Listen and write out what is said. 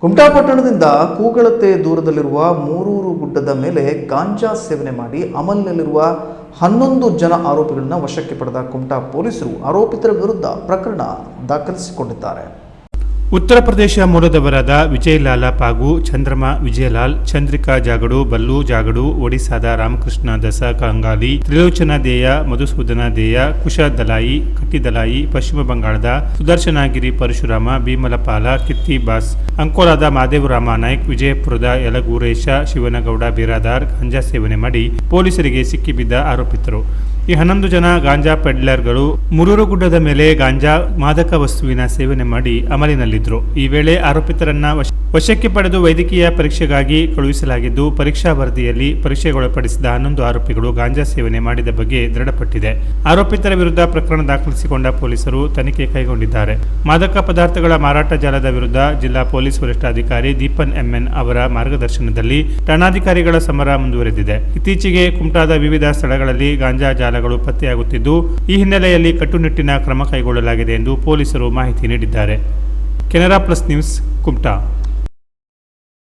ಕುಮಟಾ ಪಟ್ಟಣದಿಂದ ಕೂಗಳತೆ ದೂರದಲ್ಲಿರುವ ಮೂರೂರು ಗುಡ್ಡದ ಮೇಲೆ ಗಾಂಜಾ ಸೇವನೆ ಮಾಡಿ ಅಮಲಿನಲ್ಲಿರುವ 11 ಜನ ಆರೋಪಿಗಳನ್ನು ವಶಕ್ಕೆ ಪಡೆದ ಕುಮಟಾ ಪೊಲೀಸರು ಆರೋಪಿತರ ವಿರುದ್ಧ ಪ್ರಕರಣ ದಾಖಲಿಸಿಕೊಂಡಿದ್ದಾರೆ. ಉತ್ತರ ಪ್ರದೇಶ ಮೂಲದವರಾದ ವಿಜಯಲಾಲ ಪಾಗು, ಚಂದ್ರಮಾ ವಿಜಯಲಾಲ್, ಚಂದ್ರಿಕಾ ಜಾಗಡು, ಬಲ್ಲು ಜಾಗಡು, ಒಡಿಶಾದ ರಾಮಕೃಷ್ಣ ದಸ ಕಂಗಾಲಿ, ತ್ರಿಲೋಚನಾ ದೇಯ, ಮಧುಸೂದನ ದೇಯ, ಕುಶ ದಲಾಯಿ, ಕಟ್ಟಿ ದಲಾಯಿ, ಪಶ್ಚಿಮ ಬಂಗಾಳದ ಸುದರ್ಶನಗಿರಿ ಪರಶುರಾಮ, ಭೀಮಲಪಾಲ, ಕಿತ್ತಿ ಬಾಸ್, ಅಂಕೋಲಾದ ಮಾದೇವರಾಮ ನಾಯ್ಕ್, ವಿಜಯಪುರದ ಯಲಗೂರೇಶ ಶಿವನಗೌಡ ಬಿರಾದಾರ್ ಗಾಂಜಾ ಸೇವನೆ ಮಾಡಿ ಪೊಲೀಸರಿಗೆ ಸಿಕ್ಕಿಬಿದ್ದ ಆರೋಪಿತರು. ಈ 11 ಜನ ಗಾಂಜಾ ಪೆಡ್ಲರ್ಗಳು ಮೂರೂರು ಗುಡ್ಡದ ಮೇಲೆ ಗಾಂಜಾ ಮಾದಕ ವಸ್ತುವಿನ ಸೇವನೆ ಮಾಡಿ ಅಮಲಿನಲ್ಲಿದ್ದರು. ಈ ವೇಳೆ ಆರೋಪಿತರನ್ನ ವಶಕ್ಕೆ ಪಡೆದು ವೈದ್ಯಕೀಯ ಪರೀಕ್ಷೆಗಾಗಿ ಕಳುಹಿಸಲಾಗಿದ್ದು, ಪರೀಕ್ಷಾ ವರದಿಯಲ್ಲಿ ಪರೀಕ್ಷೆಗೊಳಪಡಿಸಿದ 11 ಆರೋಪಿಗಳು ಗಾಂಜಾ ಸೇವನೆ ಮಾಡಿದ ಬಗ್ಗೆ ದೃಢಪಟ್ಟಿದೆ. ಆರೋಪಿತರ ವಿರುದ್ಧ ಪ್ರಕರಣ ದಾಖಲಿಸಿಕೊಂಡ ಪೊಲೀಸರು ತನಿಖೆ ಕೈಗೊಂಡಿದ್ದಾರೆ. ಮಾದಕ ಪದಾರ್ಥಗಳ ಮಾರಾಟ ಜಾಲದ ವಿರುದ್ಧ ಜಿಲ್ಲಾ ಪೊಲೀಸ್ ವರಿಷ್ಠಾಧಿಕಾರಿ ದೀಪನ್ ಎಂಎನ್ ಅವರ ಮಾರ್ಗದರ್ಶನದಲ್ಲಿ ಠಾಣಾಧಿಕಾರಿಗಳ ಸಮರ ಮುಂದುವರೆದಿದೆ. ಇತ್ತೀಚೆಗೆ ಕುಮಟಾದ ವಿವಿಧ ಸ್ಥಳಗಳಲ್ಲಿ ಗಾಂಜಾ ಜಾಲಗಳು ಪತ್ತೆಯಾಗುತ್ತಿದ್ದು, ಈ ಹಿನ್ನೆಲೆಯಲ್ಲಿ ಕಟ್ಟುನಿಟ್ಟಿನ ಕ್ರಮ ಕೈಗೊಳ್ಳಲಾಗಿದೆ ಎಂದು ಪೊಲೀಸರು ಮಾಹಿತಿ ನೀಡಿದ್ದಾರೆ. Canara plus news, Kumta.